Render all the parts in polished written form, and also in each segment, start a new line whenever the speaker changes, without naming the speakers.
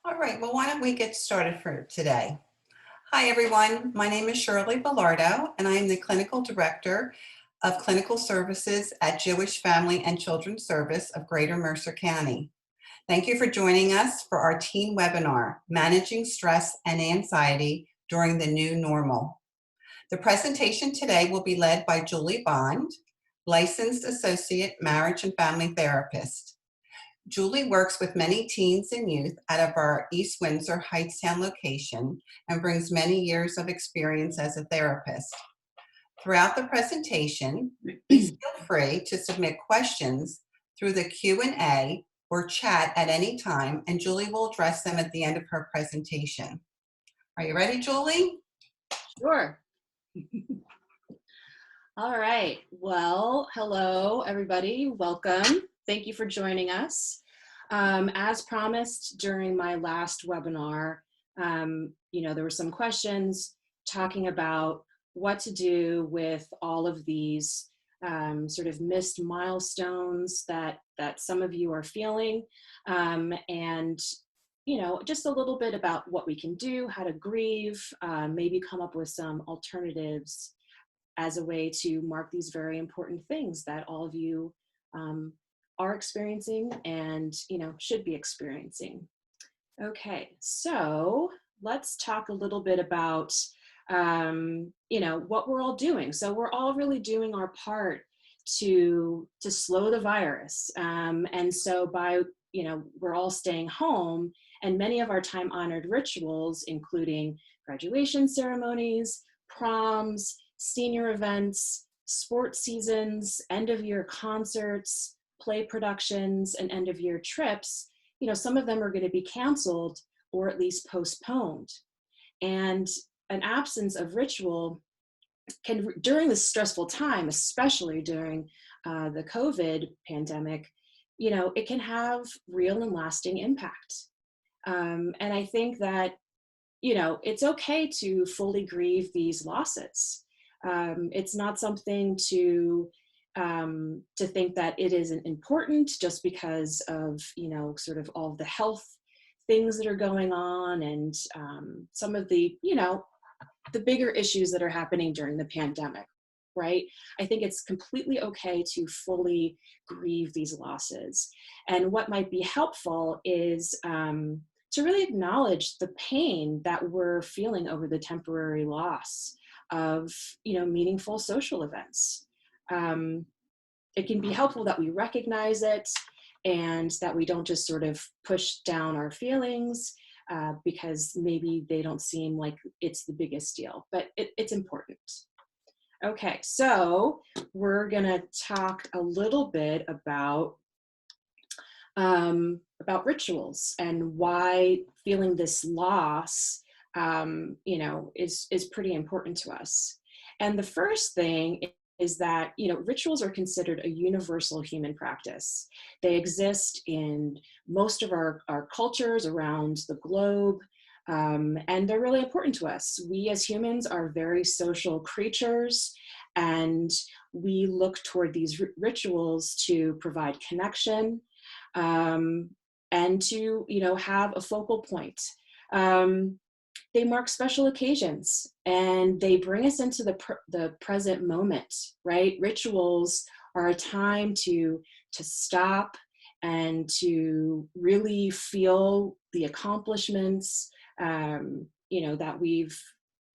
All right, well, why don't we get started for today? Hi, everyone. My name is Shirley Bellardo, and I am the Clinical Director of Clinical Services at Jewish Family and Children's Service of Greater Mercer County. Thank you for joining us for our teen webinar, Managing Stress and Anxiety During the New Normal. The presentation today will be led by Julie Bond, Licensed Associate Marriage and Family Therapist. Julie works with many teens and youth out of our East Windsor Hightstown location and brings many years of experience as a therapist. Throughout the presentation, please feel free to submit questions through the Q&A or chat at any time, and Julie will address them at the end of her presentation. Are you ready, Julie?
Sure. All right. Well, hello, everybody. Welcome. Thank you for joining us. As promised during my last webinar, there were some questions talking about what to do with all of these sort of missed milestones that some of you are feeling, and just a little bit about what we can do, how to grieve, maybe come up with some alternatives as a way to mark these very important things that all of you are experiencing and, should be experiencing. Okay, so let's talk a little bit about, what we're all doing. So we're all really doing our part to slow the virus. And so by, we're all staying home, and many of our time-honored rituals, including graduation ceremonies, proms, senior events, sports seasons, end-of-year concerts, play productions, and end-of-year trips, some of them are going to be canceled or at least postponed. And an absence of ritual can, during this stressful time, especially during the COVID pandemic, it can have real and lasting impact. And I think that, it's okay to fully grieve these losses. It's not something to think that it isn't important just because of, sort of all the health things that are going on and some of the, the bigger issues that are happening during the pandemic, right? I think it's completely okay to fully grieve these losses. And what might be helpful is to really acknowledge the pain that we're feeling over the temporary loss of, meaningful social events. It can be helpful that we recognize it and that we don't just sort of push down our feelings because maybe they don't seem like it's the biggest deal, but it's important. Okay, so we're gonna talk a little bit about rituals and why feeling this loss is pretty important to us. And the first thing is that, rituals are considered a universal human practice. They exist in most of our cultures around the globe, and they're really important to us. We as humans are very social creatures, and we look toward these rituals to provide connection, and to, have a focal point. They mark special occasions and they bring us into the present moment, right? Rituals are a time to stop and to really feel the accomplishments, that we've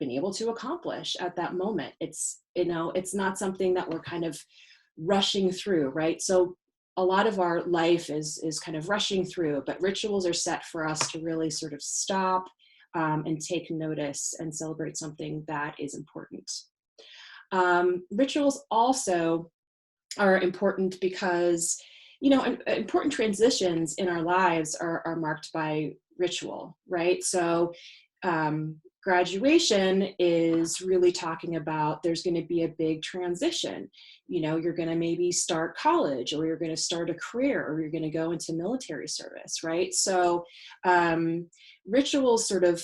been able to accomplish at that moment. It's not something that we're kind of rushing through, right? So a lot of our life is kind of rushing through, but rituals are set for us to really sort of stop and take notice and celebrate something that is important. Rituals also are important because, important transitions in our lives are marked by ritual, right? So graduation is really talking about there's going to be a big transition. You're going to maybe start college, or you're going to start a career, or you're going to go into military service, right? So rituals sort of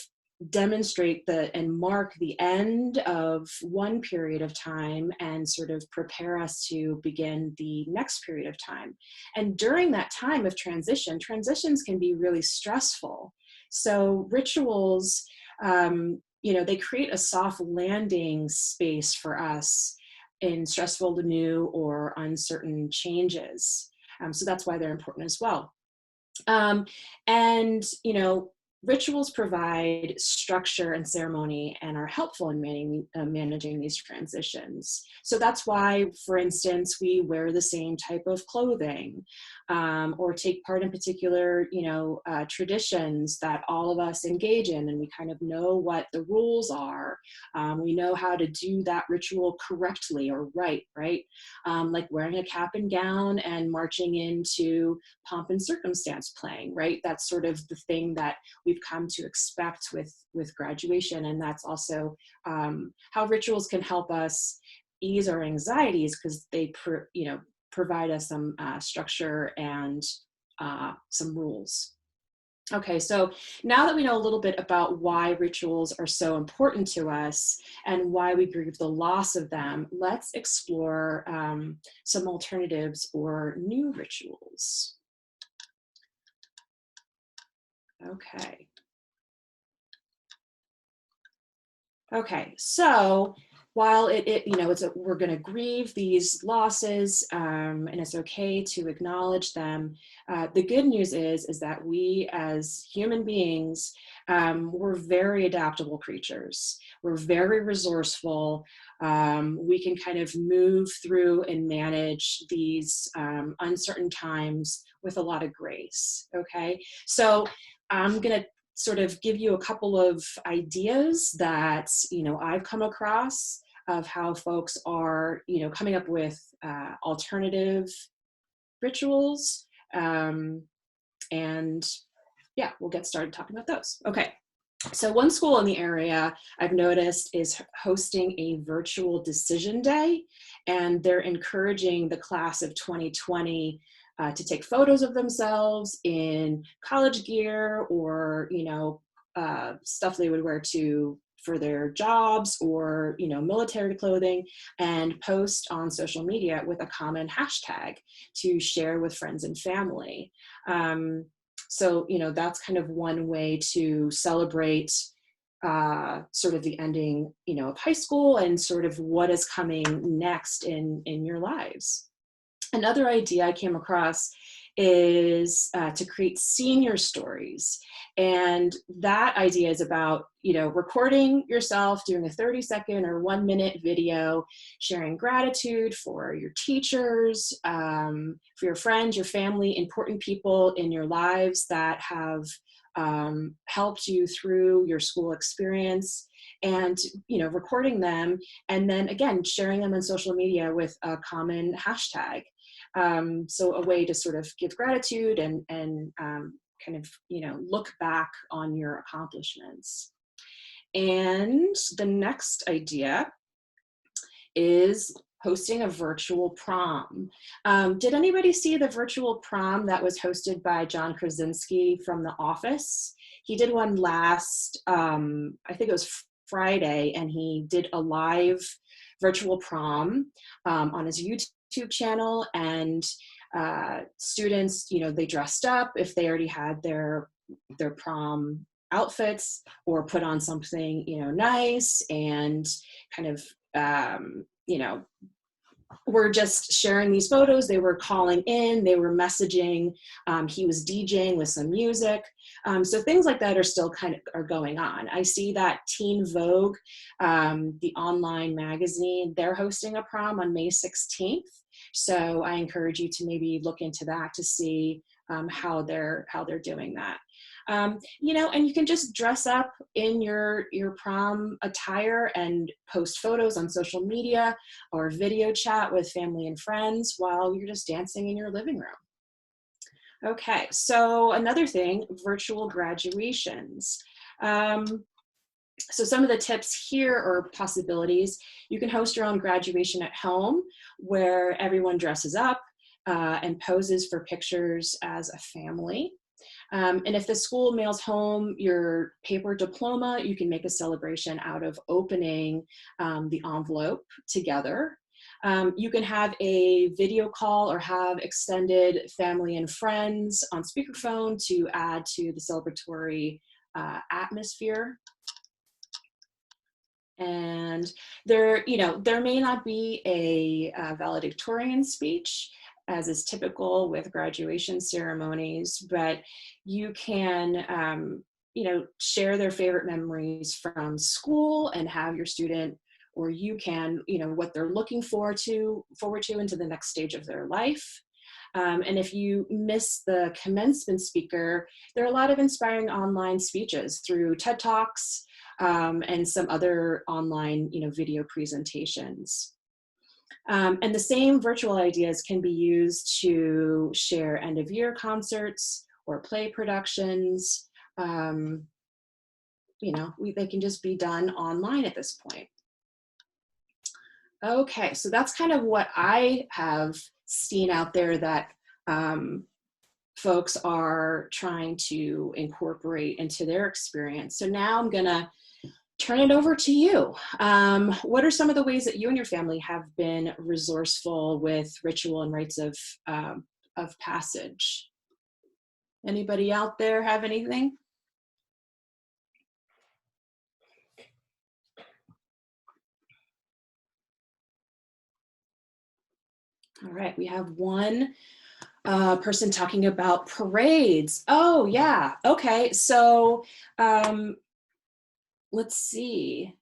demonstrate and mark the end of one period of time and sort of prepare us to begin the next period of time. And during that time of transitions can be really stressful. So rituals, they create a soft landing space for us in stressful, new, or uncertain changes. So that's why they're important as well. Um, and, rituals provide structure and ceremony and are helpful in managing these transitions. So that's why, for instance, we wear the same type of clothing, or take part in particular, traditions that all of us engage in, and we kind of know what the rules are. We know how to do that ritual correctly or right? Like wearing a cap and gown and marching into pomp and circumstance playing, right? That's sort of the thing that we've come to expect with graduation. And that's also how rituals can help us ease our anxieties, because they provide us some structure and some rules. Okay, so now that we know a little bit about why rituals are so important to us and why we grieve the loss of them, let's explore some alternatives or new rituals. Okay. Okay, so while we're going to grieve these losses, and it's okay to acknowledge them. The good news is that we as human beings, we're very adaptable creatures. We're very resourceful. We can kind of move through and manage these uncertain times with a lot of grace. Okay, so I'm going to sort of give you a couple of ideas that I've come across of how folks are coming up with alternative rituals, and yeah, we'll get started talking about those. Okay, so one school in the area I've noticed is hosting a virtual decision day, and they're encouraging the class of 2020 to take photos of themselves in college gear or stuff they would wear for their jobs or military clothing, and post on social media with a common hashtag to share with friends and family. So that's kind of one way to celebrate sort of the ending of high school and sort of what is coming next in your lives. Another idea I came across is to create senior stories. And that idea is about, recording yourself doing a 30-second or 1-minute video, sharing gratitude for your teachers, for your friends, your family, important people in your lives that have helped you through your school experience, and recording them, and then again sharing them on social media with a common hashtag. So a way to sort of give gratitude and kind of look back on your accomplishments. And the next idea is hosting a virtual prom. Did anybody see the virtual prom that was hosted by John Krasinski from The Office? He did one last, I think it was Friday, and he did a live virtual prom on his YouTube channel, and students, they dressed up if they already had their prom outfits, or put on something nice, and kind of were just sharing these photos. They were calling in, they were messaging, he was DJing with some music. So things like that are still kind of are going on. I see that Teen Vogue, the online magazine, they're hosting a prom on May 16th. So I encourage you to maybe look into that to see how they're doing that. And you can just dress up in your prom attire and post photos on social media or video chat with family and friends while you're just dancing in your living room. Okay, so another thing, virtual graduations. So some of the tips here or possibilities: you can host your own graduation at home where everyone dresses up and poses for pictures as a family. And if the school mails home your paper diploma, you can make a celebration out of opening the envelope together. You can have a video call or have extended family and friends on speakerphone to add to the celebratory atmosphere. And there, there may not be a valedictorian speech, as is typical with graduation ceremonies, but you can, share their favorite memories from school and have your student, or you can, what they're looking forward to into the next stage of their life. And if you miss the commencement speaker, there are a lot of inspiring online speeches through TED Talks, and some other online, video presentations. And the same virtual ideas can be used to share end of year concerts or play productions. They can just be done online at this point. Okay, so that's kind of what I have seen out there that folks are trying to incorporate into their experience. So now I'm gonna turn it over to you. What are some of the ways that you and your family have been resourceful with ritual and rites of passage? Anybody out there have anything? All right, we have one person talking about parades. Oh yeah, okay, so let's see.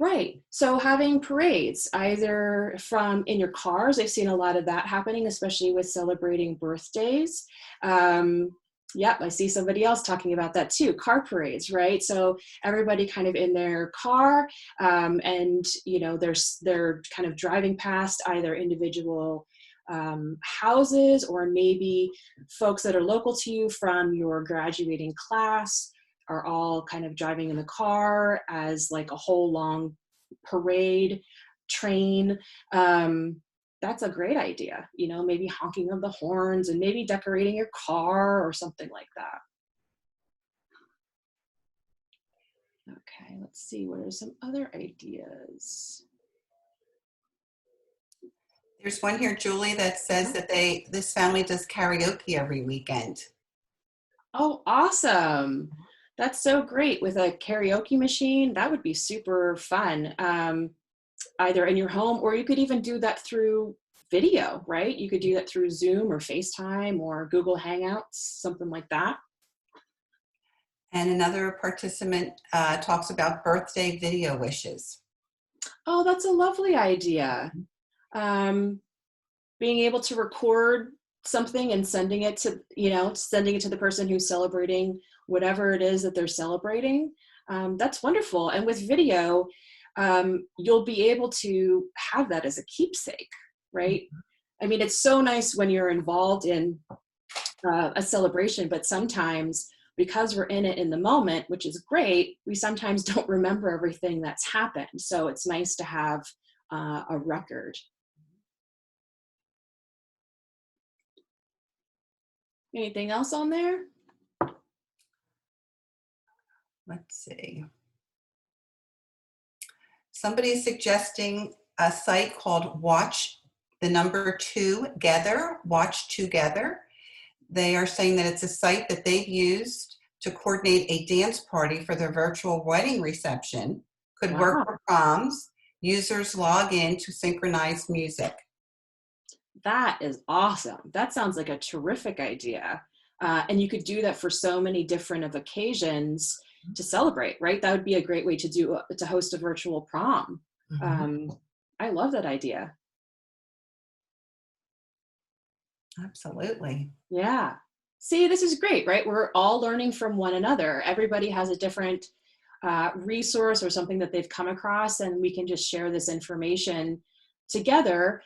Right. So having parades, either from in your cars, I've seen a lot of that happening, especially with celebrating birthdays. Yep, I see somebody else talking about that too, car parades, right? So everybody kind of in their car, and they're kind of driving past either individual houses, or maybe folks that are local to you from your graduating class are all kind of driving in the car as like a whole long parade train. That's a great idea, maybe honking of the horns and maybe decorating your car or something like that. Okay, let's see, what are some other ideas?
There's one here, Julie, that says that this family does karaoke every weekend.
Oh, awesome. That's so great. With a karaoke machine, that would be super fun. Either in your home, or you could even do that through video, right? You could do that through Zoom or FaceTime or Google Hangouts, something like that.
And another participant talks about birthday video wishes.
Oh, that's a lovely idea. Being able to record something and sending it to the person who's celebrating whatever it is that they're celebrating. That's wonderful. And with video, you'll be able to have that as a keepsake, right? I mean, it's so nice when you're involved in a celebration, but sometimes because we're in it in the moment, which is great, we sometimes don't remember everything that's happened. So it's nice to have a record. Anything else on there?
Let's see. Somebody is suggesting a site called Watch Together. They are saying that it's a site that they've used to coordinate a dance party for their virtual wedding reception. Could work for proms. Users log in to synchronize music.
That is awesome. That sounds like a terrific idea. And you could do that for so many different of occasions to celebrate, right? That would be a great way to host a virtual prom. Mm-hmm. I love that idea.
Absolutely.
Yeah. See, this is great, right? We're all learning from one another. Everybody has a different resource or something that they've come across, and we can just share this information together.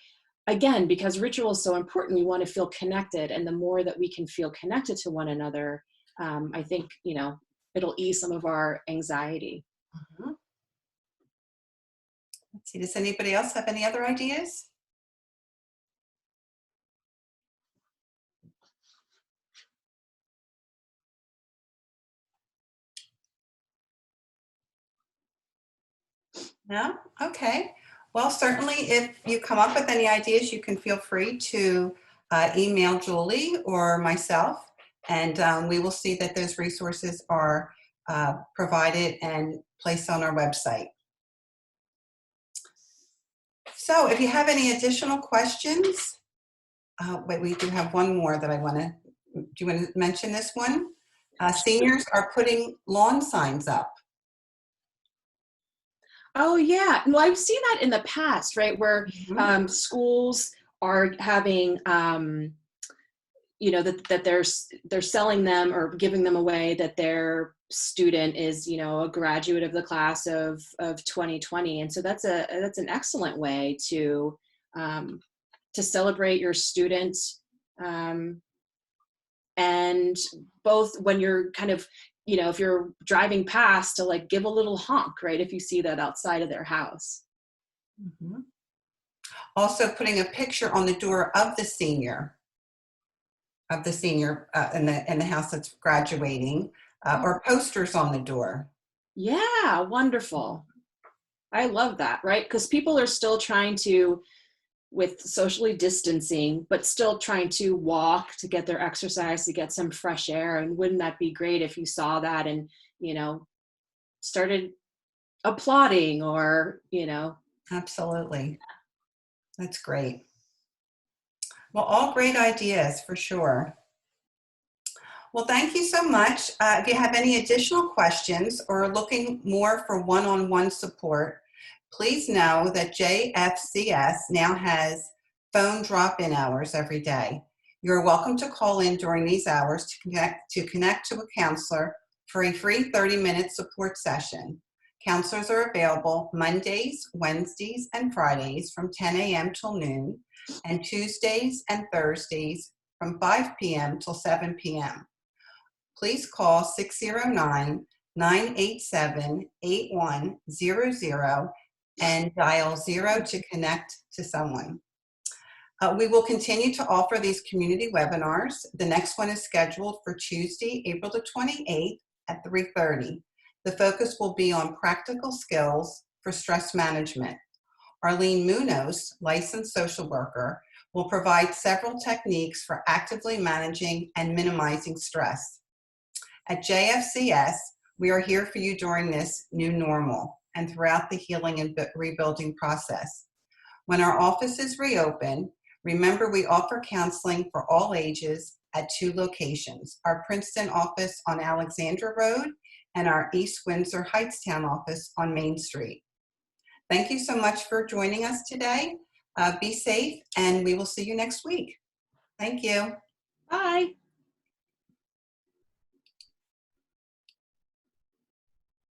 Again, because ritual is so important, we want to feel connected. And the more that we can feel connected to one another, I think, it'll ease some of our anxiety.
Mm-hmm. Let's see, does anybody else have any other ideas? No? Okay. Well, certainly if you come up with any ideas, you can feel free to email Julie or myself, And we will see that those resources are provided and placed on our website. So if you have any additional questions, wait, we do have one more that I want to, do you want to mention this one? Seniors are putting lawn signs up.
Oh yeah, well I've seen that in the past, right, where
Mhm.
schools are having that they're selling them or giving them away, that their student is a graduate of the class of 2020, and so that's an excellent way to celebrate your student, um, and both when you're kind of if you're driving past, to like give a little honk, right, if you see that outside of their house.
Mhm. Also putting a picture on the door of the senior in the house that's graduating, or posters on the door.
Yeah, wonderful. I love that, right? Because people are still trying to, with socially distancing, but still trying to walk to get their exercise, to get some fresh air. And wouldn't that be great if you saw that and, started applauding, or.
Absolutely. That's great. Well, all great ideas for sure. Well, thank you so much. If you have any additional questions or are looking more for one-on-one support, please know that JFCS now has phone drop-in hours every day. You're welcome to call in during these hours to connect to a counselor for a free 30-minute support session. Counselors are available Mondays, Wednesdays, and Fridays from 10 a.m. till noon, and Tuesdays and Thursdays from 5 p.m. till 7 p.m. Please call 609-987-8100 and dial 0 to connect to someone. We will continue to offer these community webinars. The next one is scheduled for Tuesday, April the 28th at 3:30. The focus will be on practical skills for stress management. Arlene Munoz, licensed social worker, will provide several techniques for actively managing and minimizing stress. At JFCS, we are here for you during this new normal and throughout the healing and rebuilding process. When our offices reopen, remember we offer counseling for all ages at 2 locations, our Princeton office on Alexandra Road and our East Windsor Heightstown office on Main Street. Thank you so much for joining us today. Be safe, and we will see you next week. Thank you.
Bye.